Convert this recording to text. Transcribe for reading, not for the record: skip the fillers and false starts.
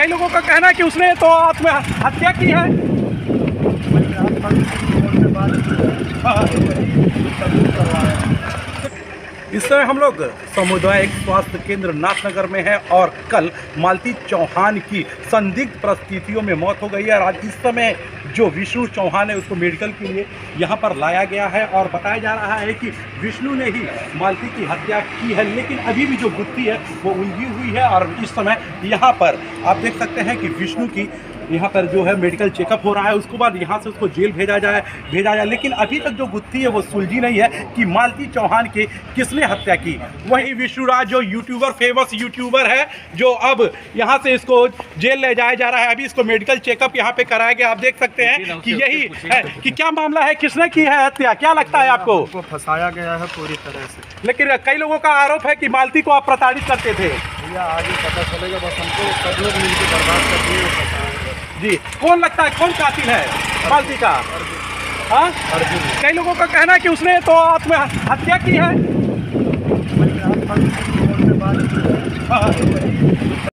कई लोगों का कहना है कि उसने तो आत्महत्या की है। इस समय हम लोग सामुदायिक स्वास्थ्य केंद्र नाथनगर में हैं और कल मालती चौहान की संदिग्ध परिस्थितियों में मौत हो गई है। और आज इस समय जो विष्णु चौहान है उसको मेडिकल के लिए यहाँ पर लाया गया है और बताया जा रहा है कि विष्णु ने ही मालती की हत्या की है, लेकिन अभी भी जो गुत्थी है वो उलझी हुई है। और इस समय यहाँ पर आप देख सकते हैं कि विष्णु की यहाँ पर जो है मेडिकल चेकअप हो रहा है, उसके बाद यहाँ से उसको जेल भेजा जाए, लेकिन अभी तक जो गुत्थी है वो सुलझी नहीं है कि मालती चौहान की किसने हत्या की। वहीं विष्णुराज जो यूट्यूबर, फेमस यूट्यूबर है, जो अब यहाँ से इसको जेल ले जाया जा रहा है, अभी इसको मेडिकल चेकअप यहाँ पे कराया गया। आप देख सकते हैं कि यही है कि क्या मामला है, किसने की है हत्या, क्या लगता है आपको? उनको फंसाया गया है पूरी तरह से, लेकिन कई लोगों का आरोप है कि मालती को आप प्रताड़ित करते थे। भैया आगे पता चलेगा, बस हमको सब लोग मिलकर बर्बाद कर दिए। जी, कौन लगता है, कौन कातिल है मालती का? हाँ, कई लोगों का कहना है कि उसने तो आत्महत्या की है। अर्जुन